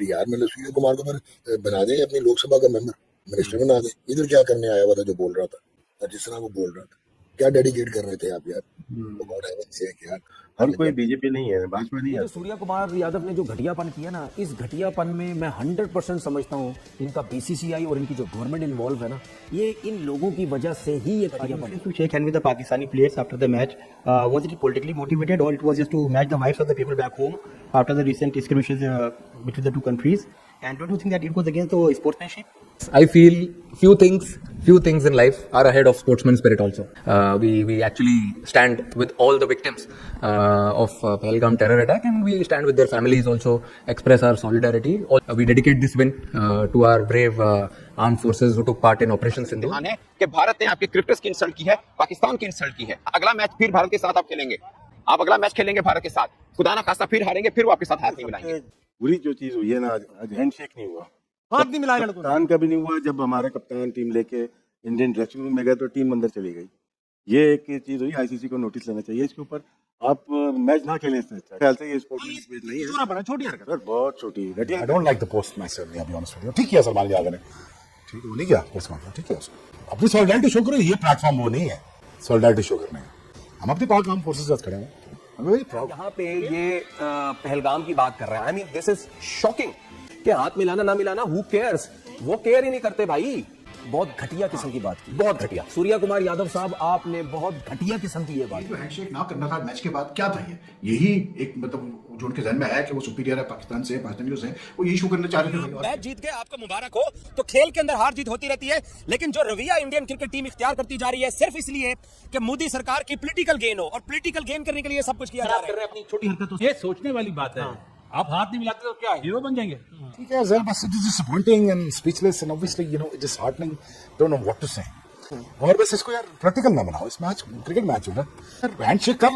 यार मतलब सूर्य कुमार को फिर बना दें अपनी लोकसभा का मेंबर, मिनिस्टर बना दें। इधर क्या करने आया हुआ था जो बोल रहा था, और जिस तरह वो बोल रहा था, क्या डेडिकेट कर रहे थे आप यार? गॉड हेवन सेक यार। हर कोई बीजेपी नहीं है, भाजपा नहीं ये है। जो सूर्य कुमार यादव ने जो घटियापन किया ना, इस घटियापन में मैं 100% समझता हूँ इनका बीसीसीआई और इनकी जो गवर्नमेंट इन्वॉल्व है ना, ये इन लोगों की वजह से ही ये घटियापन। To shake hand with the Pakistani players after the match, was it politically motivated or it was just to match the vibes of the people back home after the recent skirmishes between the two countries? And don't you think that it goes against the sportsmanship? I feel few things in life are ahead of sportsman spirit also. We actually stand with all the victims of Pahalgam terror attack, and we stand with their families also, express our solidarity. We dedicate this win to our brave armed forces who took part in Operation Sindhu. है कि भारत ने आपके cricketers की insult की है, पाकिस्तान की insult की है। अगला मैच फिर भारत के साथ आप खेलेंगे, आप अगला मैच खेलेंगे भारत के साथ, खुदा ना खास्ता फिर हारेंगे, फिर वो आपके साथ हाथ नहीं मिलाएंगे। बुरी जो चीज हुई है ना, आज हैंडशेक नहीं हुआ, हाथ नहीं मिलाया कप्तान का भी नहीं हुआ। जब हमारा कप्तान टीम लेके इंडियन ड्रेसिंग रूम में गए तो टीम अंदर चली गई। ये एक चीज हुई, आईसीसी को नोटिस लेना चाहिए इसके ऊपर। आप मैच ना खेलें इससे अच्छा। ख्याल से ये स्पोर्ट्स स्पिरिट नहीं है, छोटी हरकत सर बहुत छोटी। I don't like the post match sir, be honest with you. ठीक किया सलमान यादव ने, ठीक है, वो नहीं किया पोस्ट मैच, ठीक है, अपनी सॉलिडारिटी शो करो। ये प्लेटफॉर्म वो नहीं है सॉलिडारिटी शो करने का। हम अपनी पाक आर्म फोर्सेस के साथ खड़े हैं। यहाँ पे ये पहलगाम की बात कर रहे हैं। I mean this is shocking कि हाथ मिलाना ना मिलाना, हु केयर्स, वो केयर ही नहीं करते भाई। बहुत घटिया किस्म की बात की, बहुत घटिया। सूर्य कुमार यादव साहब, आपने बहुत घटिया किस्म की ये बात। जो हैंडशेक ना करना था मैच के बाद, क्या था ये? यही एक मतलब जो उनके जहन में है कि वो सुपीरियर है पाकिस्तान से, पाकिस्तानियों से, वो ये इशू करना चाह रहे थे। मैच जीत गए, आपको मुबारक हो। तो खेल के अंदर हार जीत होती रहती है, लेकिन जो रवैया इंडियन क्रिकेट टीम इख्तियार करती जा रही है सिर्फ इसलिए कि मोदी सरकार की पॉलिटिकल गेन हो, और पॉलिटिकल गेन करने के लिए सब कुछ किया जा रहा है। अपनी छोटी हरकत ये सोचने वाली बात है। आप हाथ नहीं मिलाते तो क्या हीरो बन जाएंगे? ठीक है सर, बस it is disappointing and speechless and obviously you know it is heartening, don't know what to say. और बस इसको यार प्रैक्टिकल ना बनाओ। इस मैच क्रिकेट मैच हो रहा है, हैंडशेक कर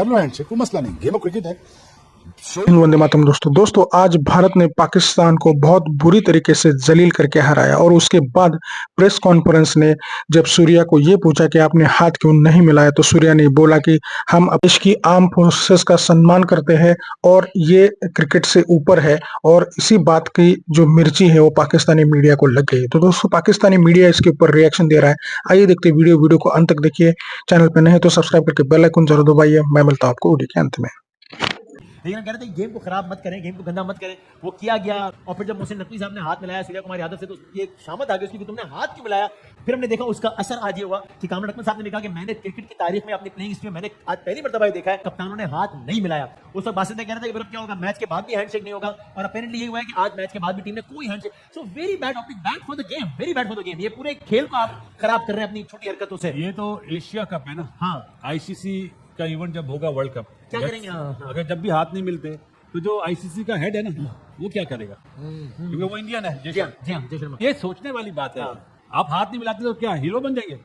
लो हैंडशेक, कोई मसला नहीं, गेम ऑफ क्रिकेट है। वंदे मातरम दोस्तों, आज भारत ने पाकिस्तान को बहुत बुरी तरीके से जलील करके हराया। और उसके बाद प्रेस कॉन्फ्रेंस ने जब सूर्या को ये पूछा कि आपने हाथ क्यों नहीं मिलाया, तो सूर्या ने बोला कि हम देश की आर्म फोर्सेस का सम्मान करते हैं और ये क्रिकेट से ऊपर है। और इसी बात की जो मिर्ची है वो पाकिस्तानी मीडिया को लग गई। तो दोस्तों, पाकिस्तानी मीडिया इसके ऊपर रिएक्शन दे रहा है। आइए देखते हैं वीडियो को अंत तक देखिए। चैनल पर नहीं तो सब्सक्राइब करके बेल आइकन जरूर दबाइए। मैं मिलता हूं आपको वीडियो के अंत में। लेकिन कह रहे थे गेम को खराब मत करें, गेम को गंदा मत करें। वो किया गया, और फिर जब मोहसिन नकवी साहब ने हाथ मिलाया सूर्य कुमार यादव से, तो ये शामत आ गई उसकी कि तुमने हाथ क्यों मिलाया। फिर हमने देखा उसका असर आज ये हुआ कि कामरान अकमल साहब ने कहा कि मैंने क्रिकेट की तारीख में, अपनी प्लेइंग हिस्ट्री में मैंने आज पहली मर्तबा देखा है कप्तानों ने हाथ नहीं मिलाया। उस वक्त बासित ने कह रहे थे कि क्या होगा, मैच के बाद भी हैंडशेक नहीं होगा, और अपेरेंटली ये हुआ है कि आज मैच के बाद भी टीम ने कोई handshake. So very bad optic, bad for the game, very bad for the game. ये पूरे खेल को आप खराब कर रहे हैं अपनी छोटी हरकतों से। ये तो एशिया कप है ना, हाँ, आईसीसी का इवेंट जब होगा वर्ल्ड कप, क्या करेंगे? अगर जब भी हाथ नहीं मिलते तो जो आईसीसी का हेड है ना, वो क्या करेगा? क्योंकि वो इंडियन है। जी हाँ, जय शर्मा। ये सोचने वाली बात है। आप हाथ नहीं मिलाते तो क्या हीरो बन जाएंगे?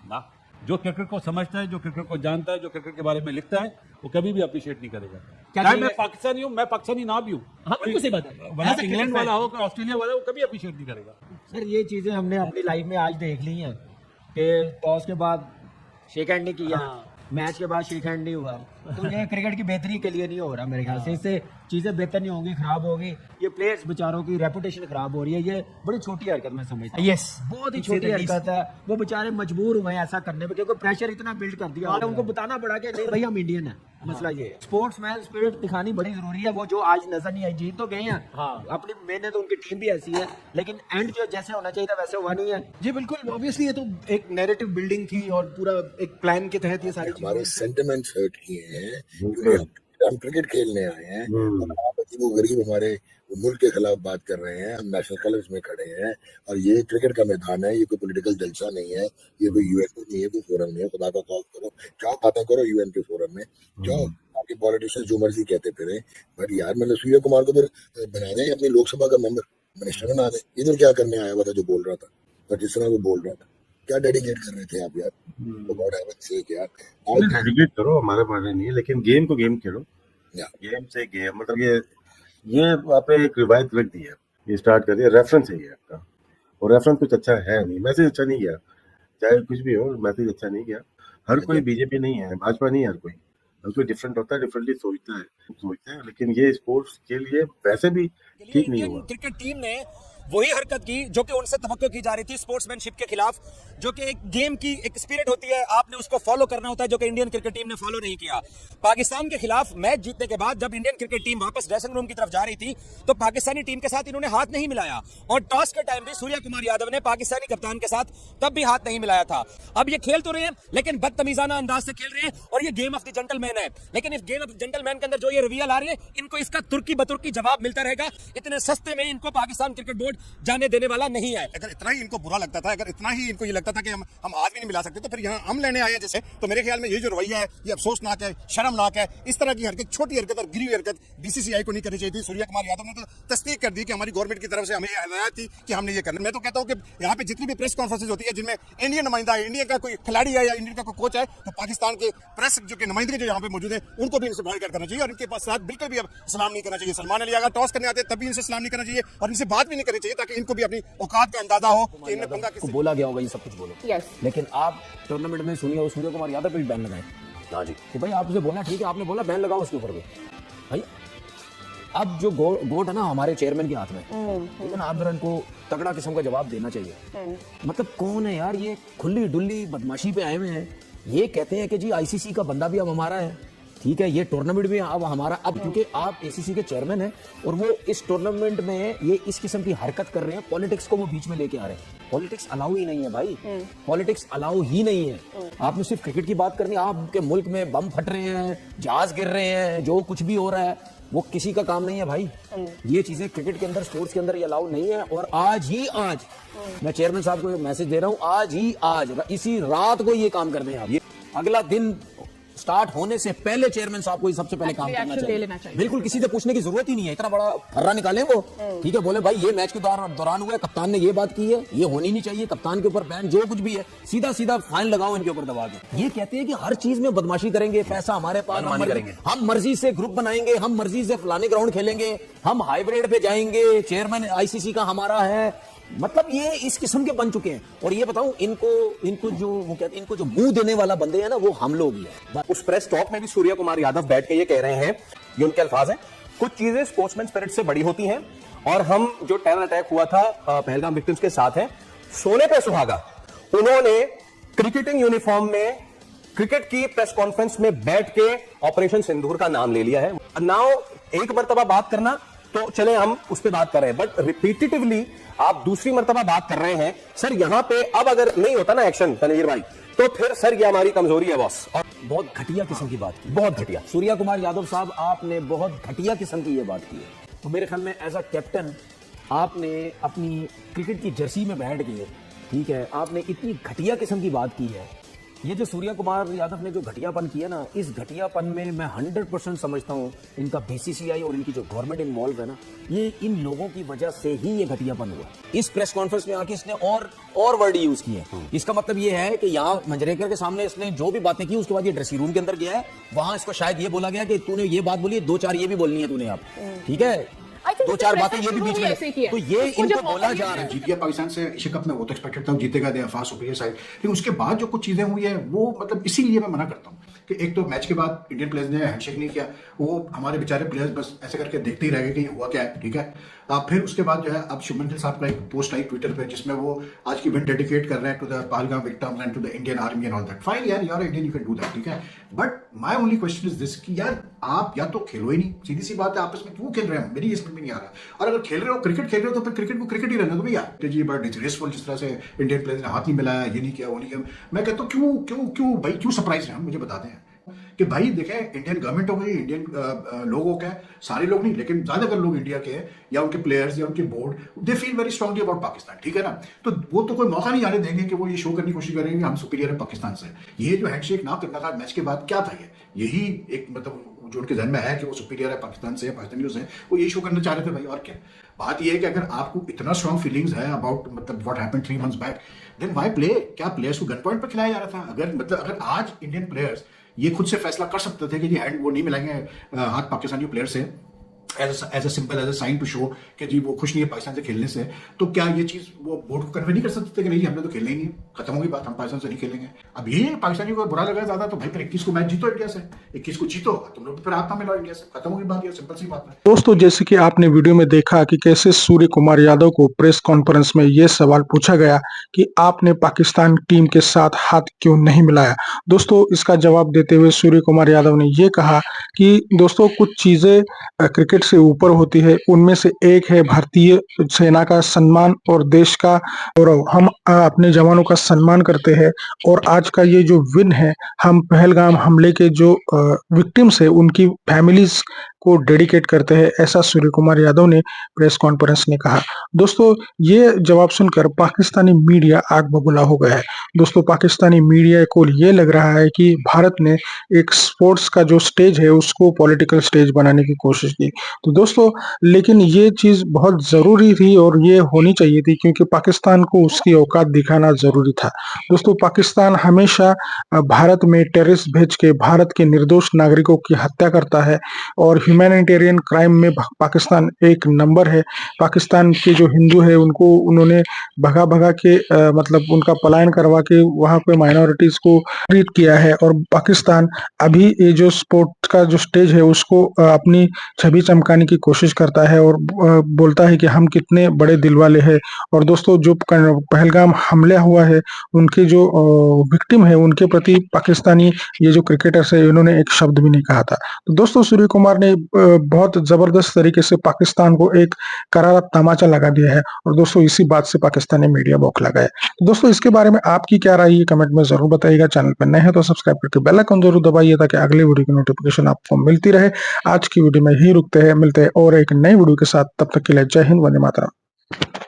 ना, जो क्रिकेट को समझता है, जो क्रिकेट को जानता है, जो क्रिकेट के बारे में लिखता है, वो कभी भी अप्रिशिएट नहीं करेगा। चाहे मैं पाकिस्तानी हूँ, मैं पाकिस्तानी ना भी हूँ, बिल्कुल सही बात है। भला इंग्लैंड वाला हो, ऑस्ट्रेलिया वाला हो, कभी अप्रिशिएट नहीं करेगा। सर, ये चीजें हमने अपनी लाइफ में आज देख ली हैं कि टॉस के बाद शेक हैंड नहीं किया, मैच के बाद शेक हैंड नहीं हुआ। तो ये क्रिकेट की बेहतरी के लिए नहीं हो रहा मेरे ख्याल से। इससे चीजें बेहतर नहीं होंगी, खराब होगी। ये प्लेयर्स बेचारों की रेपुटेशन खराब हो रही है। ये बड़ी छोटी हरकत मैं समझता हूँ। यस, बहुत ही छोटी हरकत है। वो बेचारे मजबूर हुए हैं ऐसा करने में, क्योंकि प्रेशर इतना बिल्ड कर दिया और उनको बताना पड़ा कि नहीं भाई हम इंडियन है। मसला ये है, स्पोर्ट्समैन स्पिरिट दिखानी बड़ी जरूरी है। वो जो आज नजर नहीं आई, जीत तो गए हैं, अपनी मेहनत, उनकी टीम भी ऐसी है, लेकिन एंड जो जैसे होना चाहिए था वैसे हुआ नहीं है। जी बिल्कुल, ऑब्वियसली ये तो एक नैरेटिव बिल्डिंग थी और पूरा एक प्लान के तहत ये सारी हमारे सेंटिमेंट्स हर्ट किए हैं। हम क्रिकेट खेलने आए हैं, वो गरीब हमारे मुल्क के खिलाफ बात कर रहे हैं। हम नेशनल कलर्स में खड़े हैं, और ये क्रिकेट का मैदान है, ये कोई पॉलिटिकल जलसा नहीं है, ये कोई यूएन नहीं है, कोई फोरम नहीं है। खुदा का खौफ करो, जाओ बातें करो यूएन के फोरम में, जाओ आपके पॉलिटिशियन जो मर्जी कहते फिरे। बट यार मतलब सूर्य कुमार को फिर बना दें अपनी लोकसभा का मेंबर, मिनिस्टर बना दें। इधर क्या करने आया हुआ था जो बोल रहा था, और जिस तरह वो बोल रहा था, क्या डेडिकेट कर रहे थे आप यार? गॉड हेवन सेक यार, डेडिकेट करो, हमारे बारे नहीं है, लेकिन गेम को गेम खेलो। गेम से गेम, मतलब ये आपने एक रिवायत रख दी है, ये स्टार्ट कर दिया, रेफरेंस है ये आपका, और रेफरेंस कुछ अच्छा है नहीं, मैसेज अच्छा नहीं गया, चाहे कुछ भी हो, मैसेज अच्छा नहीं गया। हर कोई बीजेपी नहीं है, भाजपा नहीं है, हर कोई उसमें डिफरेंट होता है, डिफरेंटली सोचते हैं, लेकिन ये स्पोर्ट्स के लिए वैसे भी ठीक नहीं हुआ। क्रिकेट टीम ने वही हरकत की जो कि उनसे तवक्को की जा रही थी स्पोर्ट्समैनशिप के खिलाफ, जो कि एक गेम की एक स्पिरिट होती है, आपने उसको फॉलो करना होता है, जो कि इंडियन क्रिकेट टीम ने फॉलो नहीं किया। पाकिस्तान के खिलाफ मैच जीतने के बाद जब इंडियन क्रिकेट टीम वापस ड्रेसिंग रूम की तरफ जा रही थी तो पाकिस्तानी टीम के साथ इन्होंने हाथ नहीं मिलाया, और टॉस के टाइम भी सूर्या कुमार यादव ने पाकिस्तानी कप्तान के साथ तब भी हाथ नहीं मिलाया था। अब ये खेल तो रहे हैं लेकिन बदतमीजाना अंदाज से खेल रहे हैं, और ये गेम ऑफ द जेंटलमैन है, लेकिन इस गेम ऑफ द जेंटलमैन के अंदर जो ये रवैया ला रहे हैं, इनको इसका तुर्की बतुर्की जवाब मिलता रहेगा। इतने सस्ते में इनको पाकिस्तान क्रिकेट बोर्ड जाने देने वाला नहीं है। अगर इतना ही इनको बुरा लगता था, अगर इतना ही इनको ये लगता था कि हम हाथ भी नहीं मिला सकते, तो फिर यहाँ हम लेने आए हैं जैसे, तो मेरे ख्याल में ये जो रवैया है ये अफसोसनाक है, शर्मनाक है। इस तरह की हरकत, छोटी हरकत और गिरी हरकत बीसीसीआई को नहीं करनी चाहिए थी। सूर्या कुमार यादव ने तो तस्दीक कर दी कि हमारी गवर्नमेंट की तरफ से हमें हिदायत थी कि हमने ये करना। मैं तो कहता हूँ कि यहाँ पे जितनी भी प्रेस कॉन्फ्रेंस होती है जिनमें इंडियन नुमाइंदा है, इंडिया का कोई खिलाड़ी है या इंडिया का कोई कोच है, तो पाकिस्तान के प्रेस जो कि नुमाइंदे जो यहाँ पे मौजूद है उनको भी इनसे बाइकआउट करना चाहिए, और इनके पास साथ बिल्कुल भी अब सलाम नहीं करना चाहिए। सलमान अली अगर टॉस करने आते तब भी इनसे सलाम नहीं करना चाहिए और इनसे बात भी नहीं करनी चाहिए, ताकि इनको भी अपनी औकात का अंदाजा हो कि इनमें पंगा किससे। बोला गया होगा ये सब कुछ बोलो, लेकिन आप टूर्नामेंट में सूर्य कुमार यादव पे भी बैन लगाए। हाँ जी, कि भाई आपसे बोला ठीक है, आपने बोला बैन लगाओ उसके ऊपर भी भाई। अब जो गोट है ना हमारे चेयरमैन के हाथ में, ठीक है ना, आप जरा इनको तगड़ा किस्म का जवाब देना चाहिए। मतलब कौन है यार ये, खुली डुल्ली बदमाशी पे आए हुए हैं। ये कहते हैं कि जी आईसीसी का बंदा भी अब हमारा है, ठीक है, ये टूर्नामेंट भी अब हमारा, अब क्योंकि आप एसीसी के चेयरमैन हैं और वो इस टूर्नामेंट में ये इस किस्म की हरकत कर रहे हैं, पॉलिटिक्स को वो बीच में लेके आ रहे हैं। पॉलिटिक्स अलाउ ही नहीं है भाई, पॉलिटिक्स अलाउ ही नहीं है। आपने सिर्फ क्रिकेट की बात करनी है, आपके मुल्क में बम फट रहे हैं, जहाज गिर रहे हैं, जो कुछ भी हो रहा है वो किसी का काम नहीं है भाई। ये चीजें क्रिकेट के अंदर, स्पोर्ट्स के अंदर ये अलाउ नहीं है। और आज मैं चेयरमैन साहब को मैसेज दे रहा हूँ, आज इसी रात को ये काम कर दें आप। ये अगला दिन स्टार्ट होने से पहले चेयरमैन साहब को सबसे पहले काम करना चाहिए। बिल्कुल किसी से पूछने की जरूरत ही नहीं है, इतना बड़ा फर्रा निकालें वो, ठीक है, बोले भाई ये मैच के दौरान हुआ है, कप्तान ने ये बात की है, ये होनी नहीं चाहिए, कप्तान के ऊपर बैन, जो कुछ भी है सीधा फाइन लगाओ इनके ऊपर दबा के। ये कहते हैं कि हर चीज में बदमाशी करेंगे, पैसा हमारे पास, हम मर्जी से ग्रुप बनाएंगे, हम मर्जी से फलाने ग्राउंड खेलेंगे, हम हाइब्रिड पे जाएंगे, चेयरमैन आईसीसी का हमारा है। मतलब ये इस किस्म के बन चुके हैं। और ये बताऊं, इनको जो वो कहते हैं, इनको जो मुंह देने वाला बंदे हैं ना, वो हम लोग ही हैं। उस प्रेस टॉक में भी सूर्य कुमार यादव बैठ के ये कह रहे हैं, ये उनके अल्फाज हैं, कुछ चीजें स्पोर्ट्समैन स्पिरिट से बड़ी होती हैं, और हम जो टेरर अटैक हुआ था पहलगाम विक्टिम्स के साथ हैं, सोने पे सुहागा। उन्होंने क्रिकेटिंग यूनिफॉर्म में क्रिकेट की प्रेस कॉन्फ्रेंस में बैठ के ऑपरेशन सिंदूर का नाम ले लिया है। नाउ एक मरतबा बात करना तो चले हम उस पर बात कर रहे हैं, बट रिपीटेटिवली आप दूसरी मर्तबा बात कर रहे हैं। सर यहाँ पे अब अगर नहीं होता ना एक्शन तनवीर भाई, तो फिर सर ये हमारी कमजोरी है बॉस। और बहुत घटिया किस्म की बात की, बहुत घटिया। सूर्या कुमार यादव साहब, आपने बहुत घटिया किस्म की ये बात की है। तो मेरे ख्याल में एज अ कैप्टन आपने अपनी क्रिकेट की जर्सी में बैठ के, ठीक है, आपने इतनी घटिया किस्म की बात की है। ये जो सूर्या कुमार यादव ने जो घटियापन किया ना, इस घटियापन में मैं 100% समझता हूँ इनका बीसीसीआई और इनकी जो गवर्नमेंट इन्वॉल्व है ना, ये इन लोगों की वजह से ही ये घटियापन हुआ। इस प्रेस कॉन्फ्रेंस में आके इसने और वर्ड यूज किए। इसका मतलब ये है कि यहाँ मंजरेकर के सामने इसने जो भी बातें की, उसके बाद ये ड्रेसिंग रूम के अंदर गया है, वहां इसको शायद ये बोला गया कि तूने ये बात बोली है, 2-4 ये भी बोलनी है तूने, आप ठीक है, 2-4 बातें ये भी बीच में, तो ये इनको बोला जा रहा है। जीत गया पाकिस्तान से एशिया कप में, वो तो एक्सपेक्टेड था, जीतेगा, दे फास्ट सुपीरियर साइड। लेकिन उसके बाद जो कुछ चीजें हुई है वो, मतलब इसीलिए मैं मना करता हूँ कि एक तो मैच के बाद इंडियन प्लेयर्स ने हैंडशेक नहीं किया, वो हमारे बेचारे प्लेयर्स बस ऐसे करके देखते ही रह गए कि हुआ क्या है, ठीक है। फिर उसके बाद जो है, अब शुभमन गिल साहब का एक पोस्ट आई ट्विटर पे जिसमें वो आज की इवेंट डेडिकेट कर रहे हैं to the Pahalgam victims and to the Indian army and all that. Fine यार, you are Indian, you can do that, ठीक है। But my only question is this कि यार आप या तो खेलो ही नहीं, सीधी सी बात है, आपस में क्यों खेल रहे हैं, मेरी ये समझ में नहीं आ रहा। और अगर खेल रहे हो, क्रिकेट खेल रहे हो, तो फिर क्रिकेट को क्रिकेट ही रहने दो भैया। जी बड़ा डिसग्रेसफुल, जिस तरह से इंडियन प्लेयर्स ने हाथ नहीं मिलाया, ये नहीं किया, वो नहीं किया। मैं कहता हूँ क्यों भाई, क्यों सरप्राइज रहे, मुझे बताते हैं कि भाई देखें, इंडियन गवर्नमेंट हो गई, इंडियन लोगों का, सारे लोग नहीं लेकिन ज्यादातर लोग इंडिया के हैं, या उनके प्लेयर्स या उनके board, they feel very strongly about Pakistan, ठीक है ना। तो वो तो कोई मौका नहीं आने देंगे कि वो ये शो करने की कोशिश करेंगे हम सुपीरियर है पाकिस्तान से। ये जो हैंडशेक ना करना था मैच के बाद, क्या था, यही एक मतलब जो उनके जहन में है कि वो सुपीरियर है पाकिस्तान से, पाकिस्तानियों से, वो यही शो करना चाह रहे थे भाई। और क्या बात यह है कि अगर आपको इतना स्ट्रांग फीलिंग्स है अबाउट मतलब what happened 3 months back, then why play? क्या प्लेयर्स को गन पॉइंट पर खिलाया जा रहा था? अगर आज इंडियन प्लेयर्स ये खुद से फैसला कर सकते थे कि जी हैंड वो नहीं मिलाएंगे हाथ पाकिस्तानी प्लेयर से, as a simple as a sign to show कि जी वो खुश नहीं है पाकिस्तान से खेलने से, तो क्या ये चीज वो बोर्ड को कन्वे नहीं कर सकते कि नहीं हमने तो खेलना ही नहीं है, खत्म होगी बात, हम पाकिस्तान से नहीं खेलेंगे। अब ये पाकिस्तानियों को बुरा लगा ज्यादा तो भाई फिर 21 को मैच जीतो इंडिया से, 21 को जीतो तुम लोग फिर हाथ ना मिलाओ इंडिया से, खत्म होगी बात, ये सिंपल सी बात है। दोस्तों जैसे कि आपने वीडियो में देखा कि कैसे सूर्य कुमार यादव को प्रेस कॉन्फ्रेंस में ये सवाल पूछा गया कि आपने पाकिस्तान टीम के साथ हाथ क्यों नहीं मिलाया। दोस्तों इसका जवाब देते हुए सूर्य कुमार यादव ने ये कहा कि दोस्तों कुछ चीजें क्रिकेट से ऊपर होती है, उनमें से एक है भारतीय सेना का सम्मान और देश का गौरव। हम अपने जवानों का सम्मान करते हैं और आज का ये जो विन है, हम पहलगाम हमले के जो विक्टिम्स है उनकी फैमिलीज को डेडिकेट करते हैं, ऐसा सूर्य कुमार यादव ने प्रेस कॉन्फ्रेंस में कहा। दोस्तों ये जवाब सुनकर पाकिस्तानी मीडिया आग बबूला हो गया है। दोस्तों पाकिस्तानी मीडिया को ये लग रहा है कि भारत ने एक स्पोर्ट्स का जो स्टेज है उसको पॉलिटिकल स्टेज बनाने की कोशिश की। तो दोस्तों लेकिन ये चीज बहुत जरूरी थी और ये होनी चाहिए थी, क्योंकि पाकिस्तान को उसकी औकात दिखाना जरूरी था। दोस्तों पाकिस्तान हमेशा भारत में टेररिस्ट भेज के भारत के निर्दोष नागरिकों की हत्या करता है और ह्यूमैनिटेरियन क्राइम में पाकिस्तान एक नंबर है। पाकिस्तान के जो हिंदू है उनको उन्होंने भगा भगा के मतलब उनका पलायन करवा के वहां पे माइनॉरिटीज को ट्रीट किया है। और पाकिस्तान अभी ये जो स्पोर्ट्स का जो स्टेज है उसको अपनी छवि चमकाने की कोशिश करता है और बोलता है कि हम कितने बड़े दिल वाले हैं। और दोस्तों जो पहलगाम हमला हुआ है उनके जो विक्टिम है उनके प्रति पाकिस्तानी ये जो क्रिकेटर्स है इन्होंने एक शब्द भी नहीं कहा था। तो दोस्तों सूर्य कुमार ने बहुत जबरदस्त तरीके से पाकिस्तान को एक करारा तमाचा लगा दिया है और दोस्तों इसी बात से पाकिस्तानी मीडिया बौखला गया है। तो दोस्तों इसके बारे में आपकी क्या राय है कमेंट में जरूर बताइएगा। चैनल पर नए हैं तो सब्सक्राइब करके बेल आइकन जरूर दबाइए ताकि अगली वीडियो की नोटिफिकेशन आपको मिलती रहे। आज की वीडियो में ही रुकते हैं, मिलते हैं और एक नई वीडियो के साथ, तब तक के लिए जय हिंद, वंदे मातरम।